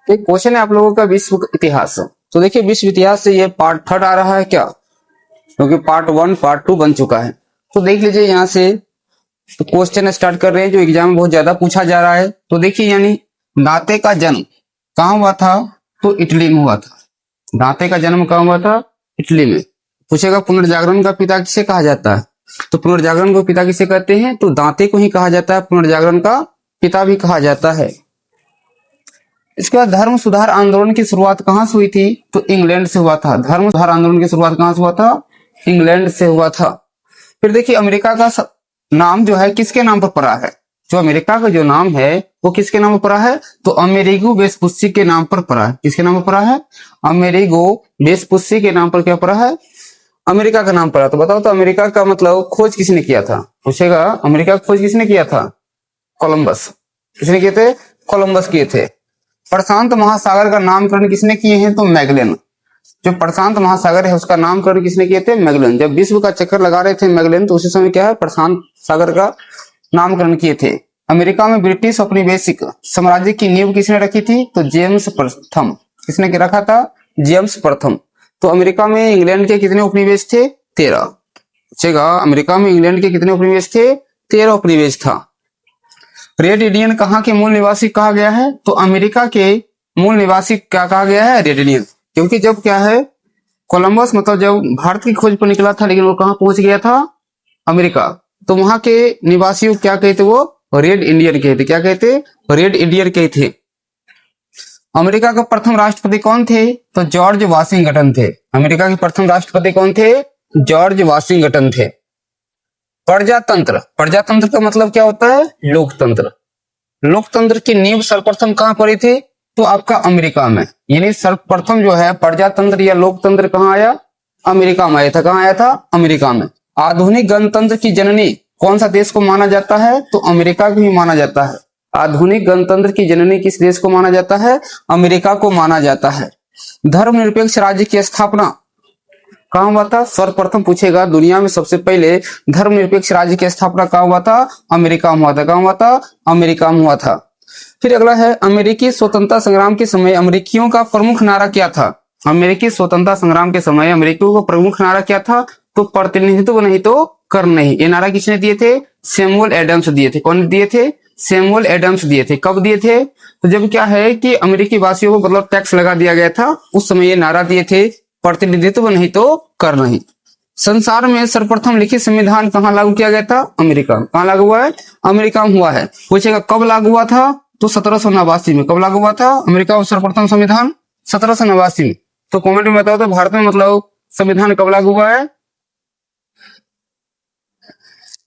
एक क्वेश्चन है आप लोगों का विश्व इतिहास। तो देखिए विश्व इतिहास से ये पार्ट 3 आ रहा है क्या, क्योंकि पार्ट 1 पार्ट 2 बन चुका है। तो देख लीजिए यहाँ से तो क्वेश्चन स्टार्ट कर रहे हैं जो एग्जाम में बहुत ज्यादा पूछा जा रहा है। तो देखिए यानी दांते का जन्म कहाँ हुआ था, तो इटली में हुआ था। दांते का जन्म कहाँ हुआ था, इटली में। पूछेगा पुनर्जागरण का पिता किसे कहा जाता है, तो पुनर्जागरण को पिता किसे कहते हैं, तो दांते को ही कहा जाता है, पुनर्जागरण का पिता भी कहा जाता है। इसके बाद धर्म सुधार आंदोलन की शुरुआत कहां से हुई थी, तो इंग्लैंड से हुआ था। धर्म सुधार आंदोलन की शुरुआत कहां से हुआ था, इंग्लैंड से हुआ था। फिर देखिए अमेरिका का नाम जो है किसके नाम पर पड़ा है, जो अमेरिका का जो नाम है वो किसके नाम पर पड़ा है, तो अमेरिगो वेस्पुस्सी के नाम पर पड़ा है। किसके नाम पर पड़ा है, अमेरिगो वेस्पुस्सी के नाम पर क्या पड़ा है, अमेरिका का नाम पड़ा। तो बताओ तो अमेरिका का मतलब खोज किसने किया था, पूछेगा अमेरिका का खोज किसने किया था, कोलंबस। किसने किए थे, कोलंबस किए थे। प्रशांत महासागर का नामकरण किसने किए हैं, तो मैगलन। जो प्रशांत महासागर है उसका नामकरण किसने किए थे, मैगलन। जब विश्व का चक्कर लगा रहे थे मैगलन तो उसी समय क्या है, प्रशांत सागर का नामकरण किए थे। अमेरिका में ब्रिटिश औपनिवेशिक साम्राज्य की नींव किसने रखी थी, तो जेम्स प्रथम। किसने रखा था, जेम्स प्रथम। तो अमेरिका में इंग्लैंड के कितने उपनिवेश थे, 13। पूछेगा अमेरिका में इंग्लैंड के कितने उपनिवेश थे, 13 उपनिवेश था। रेड इंडियन कहाँ के मूल निवासी कहा गया है, तो अमेरिका के मूल निवासी क्या कहा गया है, रेड इंडियन। क्योंकि जब क्या है कोलंबस मतलब जब भारत की खोज पर निकला था लेकिन वो कहाँ पहुंच गया था, अमेरिका। तो वहां के निवासियों क्या कहते, वो रेड इंडियन कहते। क्या कहते, रेड इंडियन कहते। अमेरिका का प्रथम राष्ट्रपति कौन थे, तो जॉर्ज वाशिंगटन थे। अमेरिका के प्रथम राष्ट्रपति कौन थे, जॉर्ज वाशिंगटन थे। प्रजातंत्र, प्रजातंत्र का मतलब क्या होता है, लोकतंत्र। लोकतंत्र की नींव सर्वप्रथम कहां पड़ी थी, तो आपका अमेरिका में। यानी सर्वप्रथम जो है प्रजातंत्र या लोकतंत्र कहां आया, अमेरिका में आया था। कहां आया था, अमेरिका में। आधुनिक गणतंत्र की जननी कौन सा देश को माना जाता है, तो अमेरिका को ही माना जाता है। आधुनिक गणतंत्र की जननी किस देश को माना जाता है, अमेरिका को माना जाता है। धर्मनिरपेक्ष राज्य की स्थापना कहां हुआ था, सर्वप्रथम पूछेगा दुनिया में सबसे पहले धर्मनिरपेक्ष राज्य की स्थापना कहां हुआ था, अमेरिका में हुआ था। कहां हुआ था, अमेरिका में हुआ था। फिर अगला है अमेरिकी स्वतंत्रता संग्राम के समय अमेरिकियों का प्रमुख नारा क्या था। अमेरिकी स्वतंत्रता संग्राम के समय अमेरिकियों का प्रमुख नारा क्या था, तो प्रतिनिधित्व नहीं तो कर नहीं। ये नारा किसने दिए थे, सैमुअल एडम्स दिए थे। कौन दिए थे, सैमुअल एडम्स दिए थे। कब दिए थे, तो जब क्या है कि अमेरिकी वासियों को मतलब टैक्स लगा दिया गया था, उस समय ये नारा दिए थे, प्रतिनिधित्व नहीं तो कर नहीं। संसार में सर्वप्रथम लिखित संविधान कहाँ लागू किया गया था, अमेरिका। कहाँ लागू हुआ है, अमेरिका में हुआ है। पूछेगा कब लागू हुआ था, तो 1789 में। कब लागू हुआ था अमेरिका में सर्वप्रथम संविधान, 1789 में। तो कमेंट में बताओ तो भारत में मतलब संविधान कब लागू हुआ है,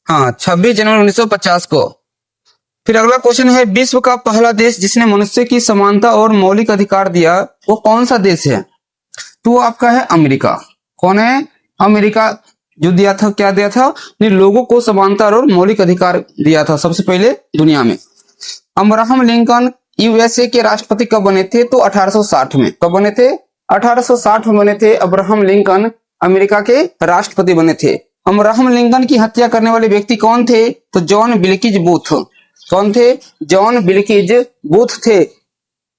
हाँ 26 जनवरी 1950 को। फिर अगला क्वेश्चन है विश्व का पहला देश जिसने मनुष्य की समानता और मौलिक अधिकार दिया वो कौन सा देश है, तो आपका है अमेरिका। कौन है, अमेरिका। जो दिया था, क्या दिया था, लोगों को समानता और मौलिक अधिकार दिया था सबसे पहले दुनिया में। अब्राहम लिंकन यूएसए के राष्ट्रपति कब बने थे, तो 1860 में। कब बने थे, 1860 में बने थे अब्राहम लिंकन, अमेरिका के राष्ट्रपति बने थे। अब्राहम लिंकन की हत्या करने वाले व्यक्ति कौन थे, तो जॉन बिल्किज बूथ। कौन थे, जॉन बिल्किज बूथ थे।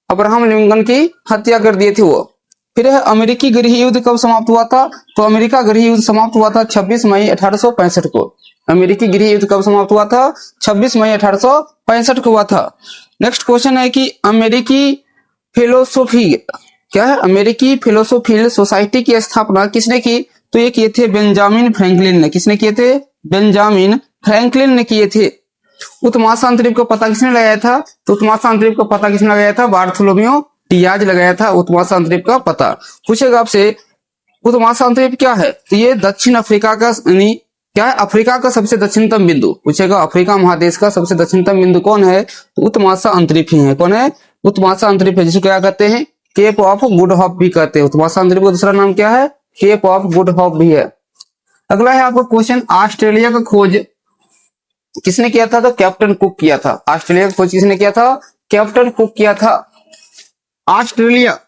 अब्राहम लिंकन की हत्या कर दिए थे वो। फिर अमेरिकी गृह युद्ध कब समाप्त हुआ था, तो अमेरिका गृह युद्ध समाप्त हुआ था 26 मई 1865 को। अमेरिकी गृह युद्ध कब समाप्त हुआ था, 26 मई 1865 को हुआ था। नेक्स्ट क्वेश्चन है कि अमेरिकी फिलोसोफी क्या है, अमेरिकी फिलोसोफिकल सोसाइटी की स्थापना किसने की, तो ये किए थे बेंजामिन फ्रैंकलिन ने। किसने किए थे, बेंजामिन फ्रैंकलिन ने किए थे। उत्तमाशा अंतरिक्ष का पता किसने लगाया था, तो उत्तमाशा अंतरिक्ष का पता किसने लगाया था, बार्थोलोमेव डियाज लगाया था उत्तमाशा अंतरिक्ष का पता। पूछेगा आपसे उत्तमाशा अंतरिक्ष क्या है, तो ये दक्षिण अफ्रीका का क्या है, अफ्रीका का सबसे दक्षिणतम बिंदु। पूछेगा अफ्रीका महादेश का सबसे दक्षिणतम बिंदु कौन है, तो उत्तमाशा अंतरिक्ष ही है। कौन है, उत्तमाशा अंतरिक्ष, जिसको क्या कहते हैं, केप ऑफ गुड होप भी कहते हैं। उत्तमाशा अंतरिक्ष का दूसरा नाम क्या है, केप ऑफ गुड होप भी है। अगला है आपका क्वेश्चन ऑस्ट्रेलिया का खोज किसने किया था, तो कैप्टन कुक किया था। ऑस्ट्रेलिया का खोज किसने किया था, कैप्टन कुक किया था। ऑस्ट्रेलिया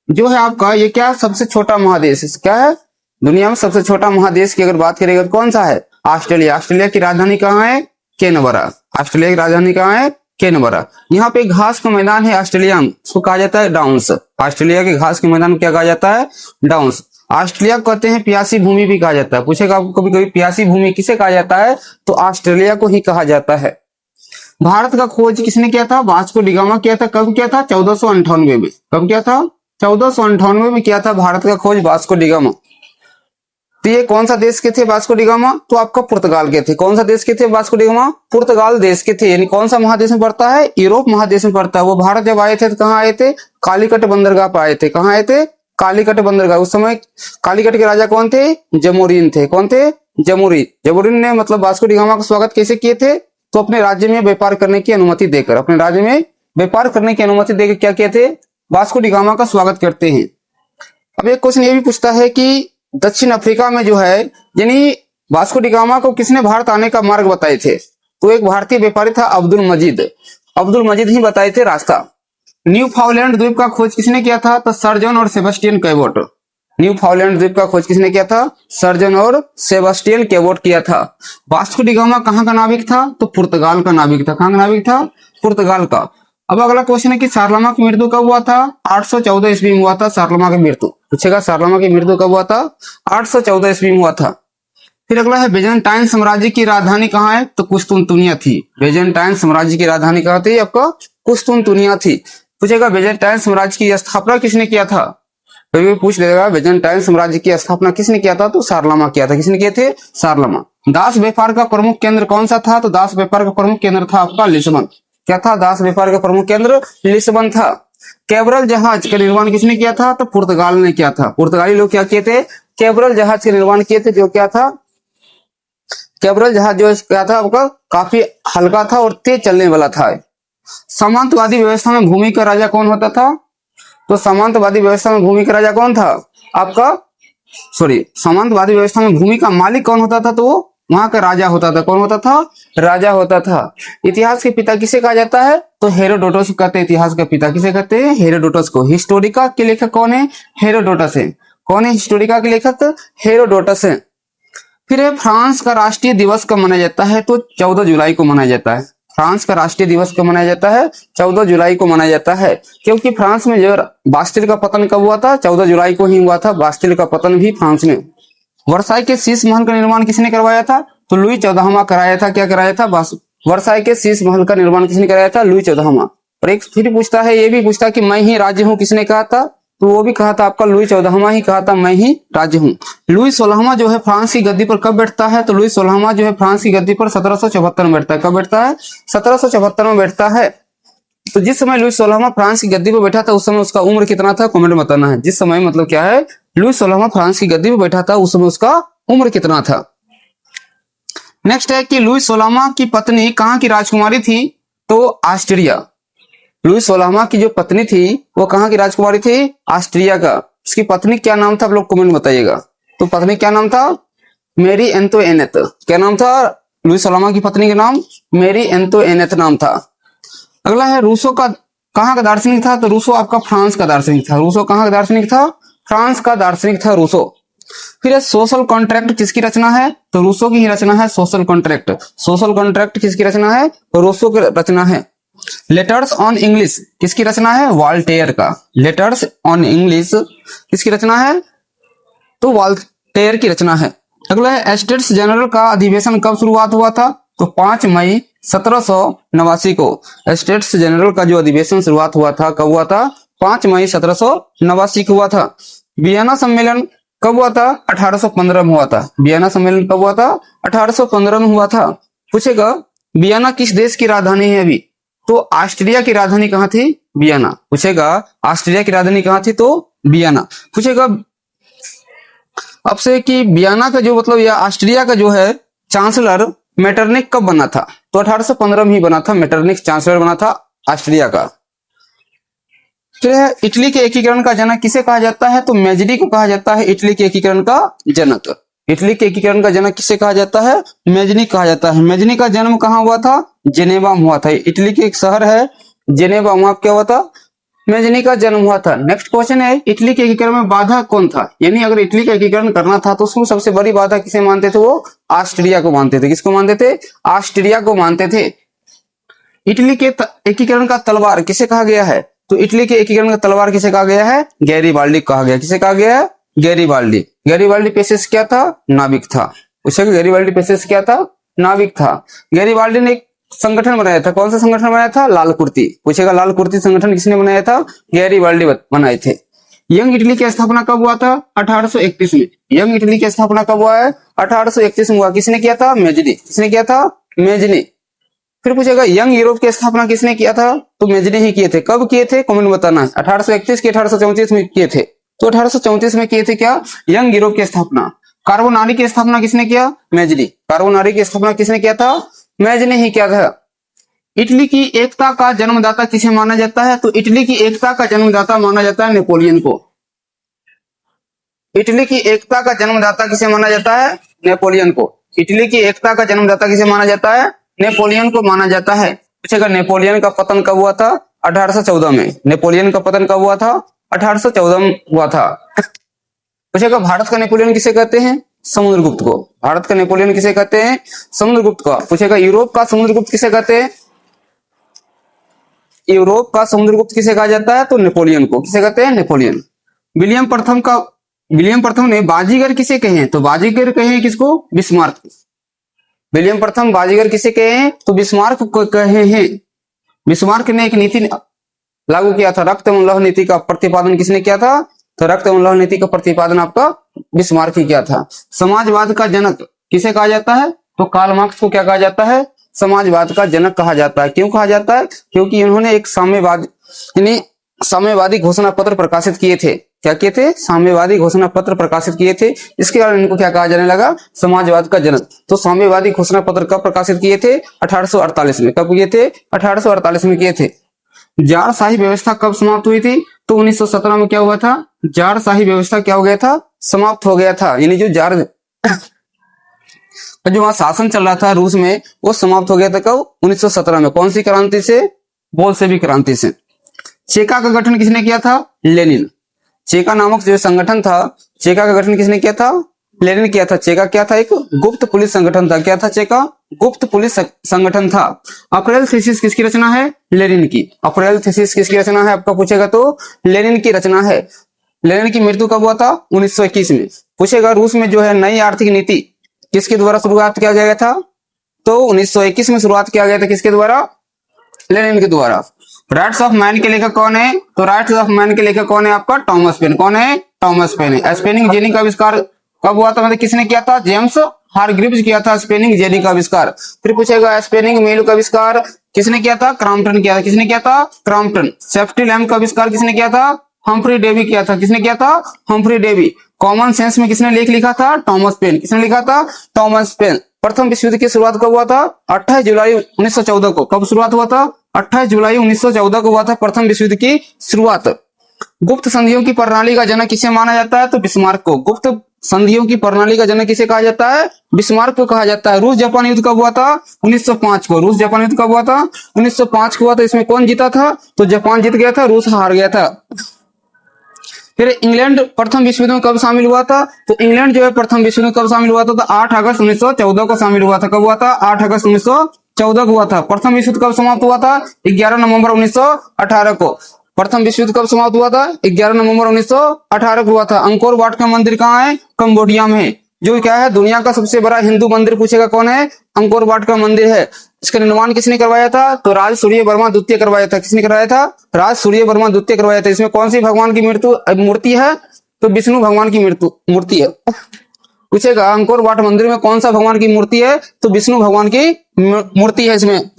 जो है आपका ये क्या सबसे छोटा महादेश है, क्या है दुनिया में सबसे छोटा महादेश की अगर बात करेगा तो कौन सा है, ऑस्ट्रेलिया। ऑस्ट्रेलिया की राजधानी कहाँ है, कैनबरा। ऑस्ट्रेलिया की राजधानी कहाँ है, कैनबरा। यहाँ पे घास का मैदान है ऑस्ट्रेलिया में, उसको कहा जाता है डाउन्स। ऑस्ट्रेलिया के घास के मैदान क्या कहा जाता है? डाउन्स। ऑस्ट्रेलिया को कहते हैं प्यासी भूमि भी कहा जाता है। पूछेगा आपको कभी कभी प्यासी भूमि किसे कहा जाता है, तो ऑस्ट्रेलिया को ही कहा जाता है। भारत का खोज किसने किया था? वास्को डी गामा किया था। कब किया था? 1498 में। कब किया था? 1498 में किया था भारत का खोज वास्को डी गामा। तो ये कौन सा देश के थे वास्को डी गामा? तो आपका पुर्तगाल के थे। कौन सा देश के थे वास्को डी गामा? पुर्तगाल देश के थे। यानी कौन सा महादेश में पड़ता है? यूरोप महादेश में पड़ता है। वो भारत जब आए थे तो कहाँ आए थे? कालीकट बंदरगाह पर आए थे। कहाँ आए थे? कालीकट बंदरगाह। उस समय कालीकट के राजा कौन थे? जमोरिन थे। कौन थे? जमोरिन। जमोरिन ने मतलब वास्को डी गामा का स्वागत कैसे किए थे? तो अपने राज्य में व्यापार करने की अनुमति देकर, अपने राज्य में व्यापार करने की अनुमति देकर क्या किए थे? वास्को डी गामा का स्वागत करते हैं। अब एक क्वेश्चन ये भी पूछता है कि दक्षिण अफ्रीका में जो है, यानी वास्को डी गामा को किसने भारत आने का मार्ग बताए थे? तो एक भारतीय व्यापारी था अब्दुल मजीद। अब्दुल मजीद ही बताए थे रास्ता। न्यू फाउंडलैंड द्वीप का खोज किसने किया था? तो सर जॉन और सेबेस्टियन कैबोट। न्यू फाउंडलैंड द्वीप का खोज किसने किया था? सर जॉन और सेबेस्टियन कैबोट किया था। वास्को डी गामा कहाँ का नाविक था? तो पुर्तगाल का नाविक था। कहाँ का नाविक था? पुर्तगाल का। अब अगला क्वेश्चन है कि सारलमा की मृत्यु कब हुआ था? 814 ईस्वी में हुआ था सारलमा की मृत्यु। पूछेगा सारलमा की मृत्यु कब हुआ था? 814 ईस्वी में हुआ था। फिर अगला है बेजेंटाइन साम्राज्य की राजधानी कहाँ है? तो कुस्तुनतुनिया थी। बेजेंटाइन साम्राज्य की राजधानी कहाँ थी? आपका कुस्तुनतुनिया थी। पूछेगा बेजेंटाइन साम्राज्य की स्थापना किसने किया था? कभी पूछ लेगा बेजेंटाइन साम्राज्य की स्थापना किसने किया था? तो सारलमा किया था। किसने किए थे? सारलमा। दास व्यापार का प्रमुख केंद्र कौन सा था? तो दास व्यापार का प्रमुख केंद्र था आपका लिस्बन। क्या था? दास व्यापार का प्रमुख केंद्र लिस्बन था। कैबरल जहाज का निर्माण किसने किया था? तो पुर्तगाल ने किया था। पुर्तगाली लोग क्या किए थे? कैबरल जहाज का निर्माण किए थे, जो क्या था? कैबरल जहाज जो क्या था आपका काफी हल्का था और तेज चलने वाला था। सामंतवादी व्यवस्था में भूमि का राजा कौन होता था? तो सामंतवादी व्यवस्था में भूमि का राजा कौन था आपका? सामंतवादी व्यवस्था में भूमि का मालिक कौन होता था? तो वो वहां का राजा होता था। कौन होता था? राजा होता था। इतिहास के पिता किसे कहा जाता है? तो हेरोडोटस कहते हैं। इतिहास का पिता किसे कहते हैं? हेरोडोटस को। हिस्टोरिका के लेखक कौन है? हेरोडोटस है। कौन है हिस्टोरिका के लेखक? हेरोडोटस है। फिर है फ्रांस का राष्ट्रीय दिवस कब मनाया जाता है? तो 14 जुलाई को मनाया जाता है। फ्रांस का राष्ट्रीय दिवस कब मनाया जाता है? 14 जुलाई को मनाया जाता है। क्योंकि फ्रांस में जो बास्टिल का पतन कब हुआ था? 14 जुलाई को ही हुआ था बास्टिल का पतन भी फ्रांस में। वर्साई के शीश महल का निर्माण किसने करवाया था? तो लुई 14वां कराया था। क्या कराया था? वर्साई के शीश महल का निर्माण किसने कराया था? लुई 14वां। और एक फिर पूछता है, ये भी पूछता है कि मैं ही राज्य हूँ, किसने कहा था? तो वो भी कहा था आपका लुई 14वां ही कहा था, मैं ही राज्य हूँ। लुई 16वां जो है फ्रांस की गद्दी पर कब बैठता है? तो लुई 16वां जो है फ्रांस की गद्दी पर 1774 में बैठता है। कब बैठता है? 1774 में बैठता है। तो जिस समय लुई 16वां फ्रांस की गद्दी पर बैठा था उस समय उसका उम्र कितना था? कमेंट में बताना है। जिस समय मतलब क्या है, लुई 16वां फ्रांस की गद्दी पर बैठा था उस समय उसका उम्र कितना था। नेक्स्ट है कि लुई 16वां की पत्नी कहाँ की राजकुमारी थी? तो ऑस्ट्रिया। लुई 16वां की जो पत्नी थी वो कहाँ की राजकुमारी थी? ऑस्ट्रिया का। उसकी पत्नी क्या नाम था? आप लोग कमेंट बताइएगा। तो पत्नी क्या नाम था? मेरी एंतोइनेट। क्या नाम था लुई 16वां की पत्नी का नाम? मेरी एंतोइनेट नाम था। अगला है रूसो का कहाँ का दार्शनिक था? तो रूसो आपका फ्रांस का दार्शनिक था। रूसो कहाँ का दार्शनिक था? फ्रांस का दार्शनिक था रूसो। फिर सोशल कॉन्ट्रैक्ट किसकी रचना है? तो रूसो की ही रचना है सोशल कॉन्ट्रैक्ट। सोशल कॉन्ट्रैक्ट किसकी रचना है? तो रूसो की रचना है। लेटर्स ऑन इंग्लिश किसकी रचना है? वॉल्टेयर का। लेटर्स ऑन इंग्लिश किसकी रचना है? तो वॉल्टेयर की रचना है। अगला है एस्टेट्स जनरल का अधिवेशन कब शुरुआत हुआ था? तो 5 मई 1789 को एस्टेट्स जनरल का जो अधिवेशन शुरुआत हुआ था कब हुआ था? 5 मई 1789 को हुआ था। वियना सम्मेलन कब हुआ था? 1815 में हुआ था। वियना सम्मेलन कब हुआ था? 1815 में हुआ था। पूछेगा वियना किस देश की राजधानी है अभी? तो ऑस्ट्रिया की राजधानी कहाँ थी? वियना। पूछेगा ऑस्ट्रिया की राजधानी कहाँ थी? तो वियना। पूछेगा अब से कि वियना का जो मतलब या ऑस्ट्रिया का जो है चांसलर मेटरनिक कब बना था? तो 1815 में ही बना था। मेटरनिक चांसलर बना था ऑस्ट्रिया का। फिर है इटली के एकीकरण का जनक किसे कहा जाता है? तो मेजनी को कहा जाता है इटली के एकीकरण का जनक। इटली के एकीकरण का जनक किसे कहा जाता है? मेजनी कहा जाता है। मेजनी का जन्म कहाँ हुआ था? जेनेवा में हुआ था। इटली के एक शहर है जेनेवा, वहां क्या हुआ था? मेजनी का जन्म हुआ था। नेक्स्ट क्वेश्चन है इटली के एकीकरण में बाधा कौन था? यानी अगर इटली का एकीकरण करना था तो उसमें सबसे बड़ी बाधा किसे मानते थे? वो ऑस्ट्रिया को मानते थे। किसको मानते थे? ऑस्ट्रिया को मानते थे। इटली के एकीकरण का तलवार किसे कहा गया है? तो इटली के एकीकरण का तलवार किसे कहा गया है? गैरीबाल्डी कहा गया। किसे कहा गया है? गैरीबाल्डी। गैरीबाल्डी पेशे क्या था? नाविक था। पूछेगा गैरीबाल्डी पेशे क्या था? नाविक था। गैरीबाल्डी ने एक संगठन बनाया था। कौन सा संगठन बनाया था? लाल कुर्ती। पूछेगा लाल कुर्ती संगठन किसने बनाया था? गैरीबाल्डी बनाए थे। यंग इटली की स्थापना कब हुआ था? 1831 में। यंग इटली की स्थापना कब हुआ है? 1831 में हुआ। किसने किया था? मेजनी। किसने किया था? मेजनी। फिर पूछेगा यंग यूरोप की स्थापना किसने किया था? तो मेजनी ही किए थे। कब किए थे? कमेंट बताना है। 1831 की 1834 में किए थे। तो 1834 में किए थे क्या? यंग यूरोप की स्थापना। कार्बोनारी की स्थापना किसने किया? मेजनी। कार्बोनारी की स्थापना किसने किया था? मेजनी ही किया था। इटली की एकता का जन्मदाता किसे माना जाता है? तो इटली की एकता का जन्मदाता माना जाता है नेपोलियन को। इटली की एकता का जन्मदाता किसे माना जाता है? नेपोलियन को। इटली की एकता का जन्मदाता किसे माना जाता है? नेपोलियन को माना जाता है। पूछेगा नेपोलियन का पतन कब हुआ था? 1814 में। नेपोलियन का पतन कब हुआ था? 1814 में हुआ था। पूछेगा भारत का नेपोलियन किसे कहते हैं? समुद्रगुप्त को। भारत का नेपोलियन किसे कहते हैं? समुद्रगुप्त को। पूछेगा यूरोप का समुद्रगुप्त किसे कहते हैं? यूरोप का समुद्रगुप्त किसे कहा जाता है? तो नेपोलियन को। किसे कहते हैं? नेपोलियन। विलियम प्रथम ने बाजीगर किसे कहे हैं? तो बाजीगर कहे हैं किसको? बिस्मार्क। विलियम प्रथम बाजीगर किसे कहे हैं? तो बिस्मार्क को कहे हैं। बिस्मार्क ने एक नीति लागू किया था, रक्त एवं लौह नीति का प्रतिपादन किसने किया था? तो रक्त एवं लौह नीति का प्रतिपादन आपका बिस्मार्क ही किया था। समाजवाद का जनक किसे कहा जाता है? तो कार्ल मार्क्स को क्या कहा जाता है? समाजवाद का जनक कहा जाता है। क्यों कहा जाता है? क्योंकि उन्होंने एक साम्यवादी घोषणा पत्र प्रकाशित किए थे। क्या किए थे? साम्यवादी घोषणा पत्र प्रकाशित किए थे। इसके कारण इनको क्या कहा जाने लगा? समाजवाद का जनक। तो साम्यवादी घोषणा पत्र कब प्रकाशित किए थे? 1848 में। कब किए थे? 1848 में किए थे। जारशाही व्यवस्था कब समाप्त हुई थी? तो 1917 में क्या हुआ था? जारशाही व्यवस्था क्या हो गया था? समाप्त हो गया था। यानी जो वहां शासन चल रहा था रूस में, वो समाप्त हो गया था। कब? 1917 में। कौन सी क्रांति से? बोल्शेविक क्रांति से। चेका का गठन किसने किया था? लेनिन। चेका नामक जो संगठन था, चेका का गठन किसने किया था? लेनिन किया था। चेका क्या था? एक गुप्त पुलिस संगठन था। क्या था चेका? गुप्त पुलिस संगठन था। अप्रैल थीसिस किसकी रचना है? लेनिन की। अप्रैल थीसिस किसकी रचना है? आपका पूछेगा तो लेनिन की रचना है। लेनिन की मृत्यु कब हुआ था? 1921 में। पूछेगा रूस में जो है नई आर्थिक नीति किसके द्वारा शुरुआत किया गया था? तो 1921 में शुरुआत किया गया था। किसके द्वारा? लेनिन के द्वारा। राइट्स ऑफ मैन के लेखक कौन है? तो राइट्स ऑफ मैन के लेखक कौन है? आपका टॉमस पेन। कौन है? टॉमस पेन है। स्पेनिंग जेनी का आविष्कार कब हुआ था? मतलब किसने किया था? जेम्स हारग्रीव्स किया था स्पेनिंग जेनी का आविष्कार। फिर पूछेगा स्पेनिंग मेल का आविष्कार किसने किया था? क्रॉम्पटन किया था। किसने किया था? क्रॉम्पटन। सेफ्टी लैम्प का आविष्कार किसने किया था? हम्फ्री डेवी किया था। किसने किया था? Humphry Davy. कॉमन सेंस में किसने लेख लिखा था? Thomas Paine. किसने लिखा था? Thomas Paine. प्रथम विश्व युद्ध की शुरुआत कब हुआ था? 28 जुलाई 1914 को। कब शुरुआत हुआ था? 28 जुलाई 1914 को हुआ था प्रथम विश्व युद्ध की शुरुआत। गुप्त संधियों की प्रणाली का जनक किसे माना जाता है? तो बिस्मार्क को। गुप्त संधियों की प्रणाली का जनक किसे कहा जाता है? बिस्मार्क को कहा जाता है। रूस जापान युद्ध कब हुआ था? 1905 को। रूस जापान युद्ध कब हुआ था? 1905 को हुआ था। इसमें कौन जीता था? तो जापान जीत गया था, रूस हार गया था। फिर इंग्लैंड प्रथम विश्व युद्ध में कब शामिल हुआ था? तो इंग्लैंड जो है प्रथम विश्व युद्ध में कब शामिल हुआ था? तो 8 अगस्त 1914 को शामिल हुआ था। कब हुआ था? 8 अगस्त 1914 को हुआ था। प्रथम विश्व युद्ध कब समाप्त हुआ था? 11 नवंबर 1918 को। प्रथम विश्व युद्ध कब समाप्त हुआ था? 11 नवंबर 1918 को हुआ था। अंकोर वाट का मंदिर कहाँ है? कंबोडिया में है। जो क्या है? दुनिया का सबसे बड़ा हिंदू मंदिर। पूछेगा कौन है? अंकोर वाट का मंदिर है। इसका निर्माण किसने करवाया था? तो राज सूर्य वर्मा द्वितीय करवाया था। किसने करवाया था? राज सूर्य वर्मा द्वितीय करवाया था। इसमें कौन सी भगवान की मूर्ति है? तो विष्णु भगवान की मूर्ति है। पूछेगा अंकोर वाट मंदिर में कौन सा भगवान की मूर्ति है? तो विष्णु भगवान की मूर्ति है इसमें।